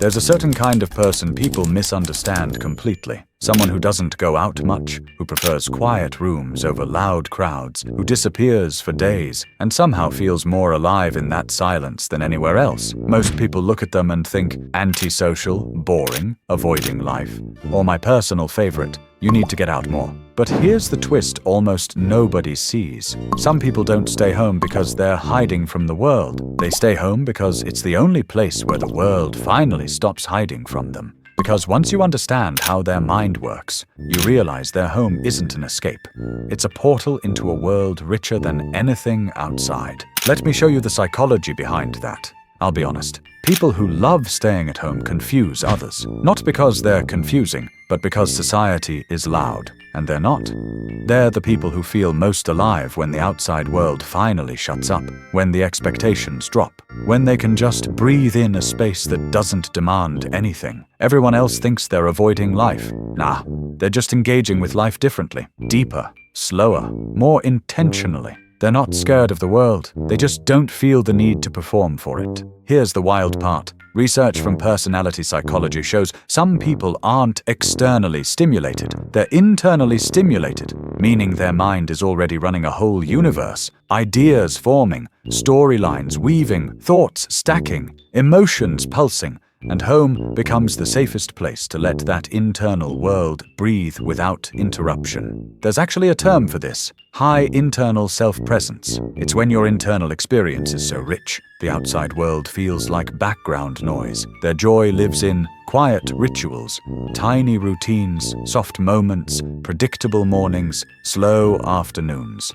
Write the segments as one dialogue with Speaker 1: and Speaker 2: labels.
Speaker 1: There's a certain kind of person people misunderstand completely. Someone who doesn't go out much, who prefers quiet rooms over loud crowds, who disappears for days, and somehow feels more alive in that silence than anywhere else. Most people look at them and think antisocial, boring, avoiding life. Or my personal favorite, you need to get out more. But here's the twist almost nobody sees. Some people don't stay home because they're hiding from the world. They stay home because it's the only place where the world finally stops hiding from them. Because once you understand how their mind works, you realize their home isn't an escape. It's a portal into a world richer than anything outside. Let me show you the psychology behind that. I'll be honest, people who love staying at home confuse others. Not because they're confusing, but because society is loud, and they're not. They're the people who feel most alive when the outside world finally shuts up, when the expectations drop, when they can just breathe in a space that doesn't demand anything. Everyone else thinks they're avoiding life. Nah, they're just engaging with life differently, deeper, slower, more intentionally. They're not scared of the world, they just don't feel the need to perform for it. Here's the wild part. Research from personality psychology shows some people aren't externally stimulated, they're internally stimulated, meaning their mind is already running a whole universe, ideas forming, storylines weaving, thoughts stacking, emotions pulsing, and home becomes the safest place to let that internal world breathe without interruption. There's actually a term for this: high internal self-presence. It's when your internal experience is so rich, the outside world feels like background noise. Their joy lives in quiet rituals, tiny routines, soft moments, predictable mornings, slow afternoons.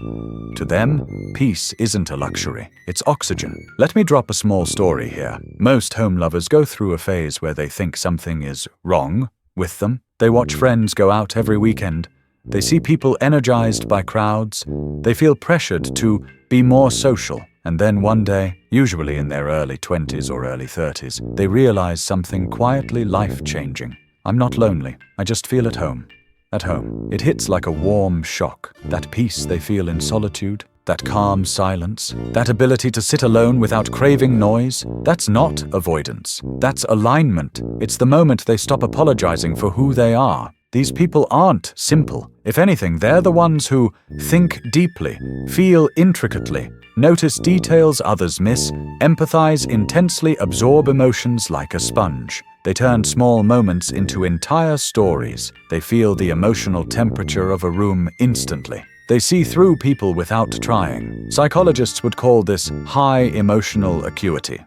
Speaker 1: To them, peace isn't a luxury, it's oxygen. Let me drop a small story here. Most home lovers go through a phase where they think something is wrong with them. They watch friends go out every weekend. They see people energized by crowds. They feel pressured to be more social. And then one day, usually in their early 20s or early 30s, they realize something quietly life-changing. I'm not lonely, I just feel at home. At home. It hits like a warm shock. That peace they feel in solitude, that calm silence, that ability to sit alone without craving noise, that's not avoidance. That's alignment. It's the moment they stop apologizing for who they are. These people aren't simple. If anything, they're the ones who think deeply, feel intricately, notice details others miss, empathize intensely, absorb emotions like a sponge. They turn small moments into entire stories. They feel the emotional temperature of a room instantly. They see through people without trying. Psychologists would call this high emotional acuity.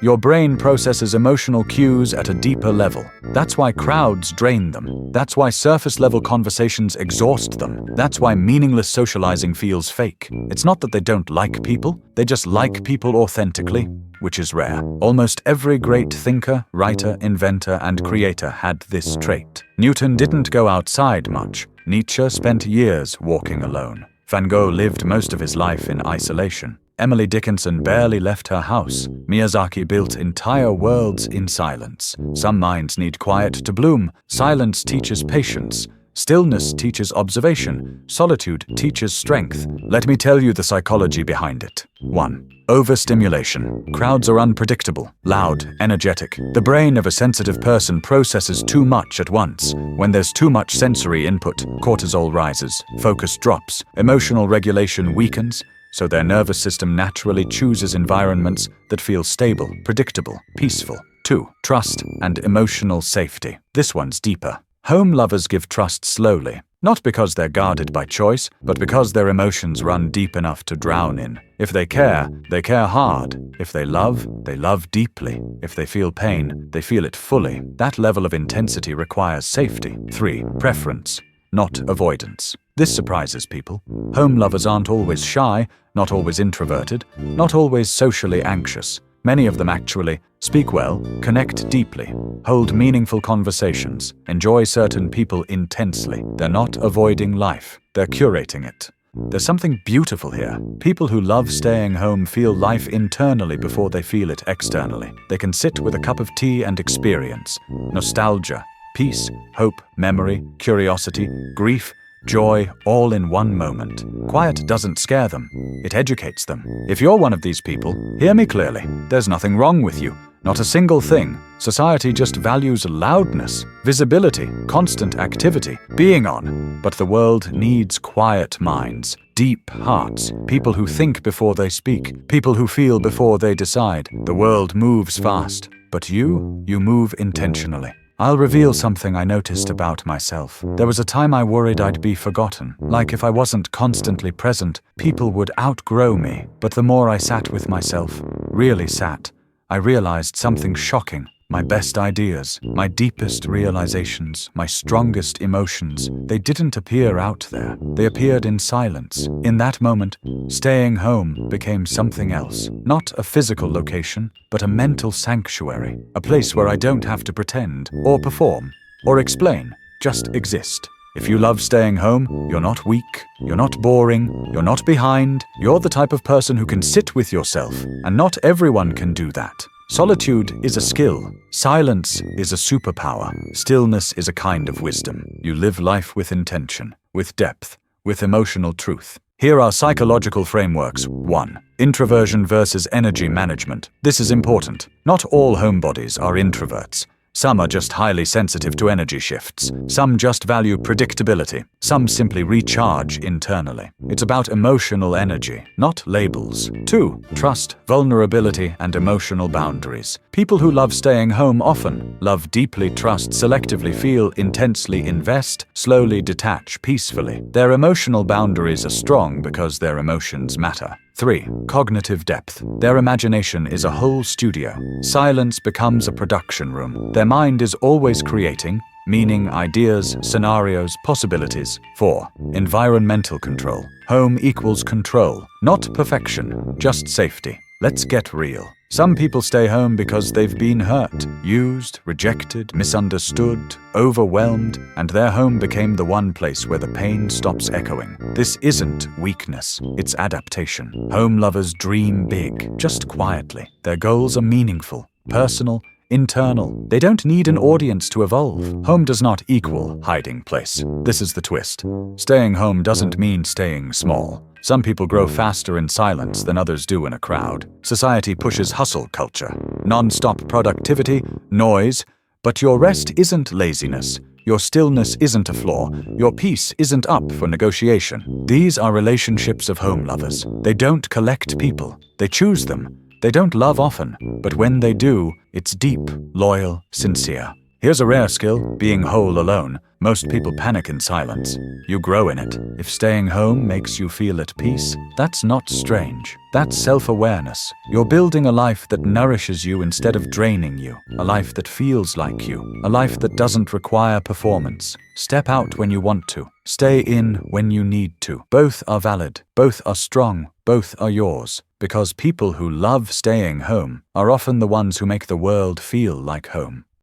Speaker 1: Your brain processes emotional cues at a deeper level. That's why crowds drain them. That's why surface-level conversations exhaust them. That's why meaningless socializing feels fake. It's not that they don't like people, they just like people authentically, which is rare. Almost every great thinker, writer, inventor, and creator had this trait. Newton didn't go outside much. Nietzsche spent years walking alone. Van Gogh lived most of his life in isolation. Emily Dickinson barely left her house. Miyazaki built entire worlds in silence. Some minds need quiet to bloom. Silence teaches patience. Stillness teaches observation. Solitude teaches strength. Let me tell you the psychology behind it. 1. Overstimulation. Crowds are unpredictable, loud, energetic. The brain of a sensitive person processes too much at once. When there's too much sensory input, cortisol rises, focus drops, emotional regulation weakens, so their nervous system naturally chooses environments that feel stable, predictable, peaceful. 2. Trust and emotional safety. This one's deeper. Home lovers give trust slowly, not because they're guarded by choice, but because their emotions run deep enough to drown in. If they care hard. If they love deeply. If they feel pain, they feel it fully. That level of intensity requires safety. 3. Preference, not avoidance. This surprises people. Home lovers aren't always shy, not always introverted, not always socially anxious. Many of them actually speak well, connect deeply, hold meaningful conversations, enjoy certain people intensely. They're not avoiding life, they're curating it. There's something beautiful here. People who love staying home feel life internally before they feel it externally. They can sit with a cup of tea and experience nostalgia, peace, hope, memory, curiosity, grief, joy, all in one moment. Quiet doesn't scare them, it educates them. If you're one of these people, hear me clearly. There's nothing wrong with you. Not a single thing. Society just values loudness, visibility, constant activity, being on. But the world needs quiet minds, deep hearts, people who think before they speak, people who feel before they decide. The world moves fast, but you move intentionally. I'll reveal something I noticed about myself. There was a time I worried I'd be forgotten. Like if I wasn't constantly present, people would outgrow me. But the more I sat with myself, really sat, I realized something shocking. My best ideas, my deepest realizations, my strongest emotions, they didn't appear out there. They appeared in silence. In that moment, staying home became something else. Not a physical location, but a mental sanctuary. A place where I don't have to pretend, or perform, or explain. Just exist. If you love staying home, you're not weak, you're not boring, you're not behind. You're the type of person who can sit with yourself, and not everyone can do that. Solitude is a skill. Silence is a superpower. Stillness is a kind of wisdom. You live life with intention, with depth, with emotional truth. Here are psychological frameworks. 1. Introversion versus energy management. This is important. Not all homebodies are introverts. Some are just highly sensitive to energy shifts. Some just value predictability. Some simply recharge internally. It's about emotional energy, not labels. 2. Trust, vulnerability, and emotional boundaries. People who love staying home often love deeply, trust selectively, feel intensely, invest, slowly detach peacefully. Their emotional boundaries are strong because their emotions matter. 3. Cognitive depth. Their imagination is a whole studio. Silence becomes a production room. Their mind is always creating, meaning, ideas, scenarios, possibilities. 4. Environmental control. Home equals control, not perfection, just safety. Let's get real. Some people stay home because they've been hurt, used, rejected, misunderstood, overwhelmed, and their home became the one place where the pain stops echoing. This isn't weakness, it's adaptation. Home lovers dream big, just quietly. Their goals are meaningful, personal, internal. They don't need an audience to evolve. Home does not equal hiding place. This is the twist. Staying home doesn't mean staying small. Some people grow faster in silence than others do in a crowd. Society pushes hustle culture, non-stop productivity, noise, but your rest isn't laziness. Your stillness isn't a flaw. Your peace isn't up for negotiation. These are relationships of home lovers. They don't collect people. They choose them. They don't love often, but when they do, it's deep, loyal, sincere. Here's a rare skill, being whole alone. Most people panic in silence. You grow in it. If staying home makes you feel at peace, that's not strange. That's self-awareness. You're building a life that nourishes you instead of draining you. A life that feels like you. A life that doesn't require performance. Step out when you want to. Stay in when you need to. Both are valid. Both are strong. Both are yours. Because people who love staying home are often the ones who make the world feel like home.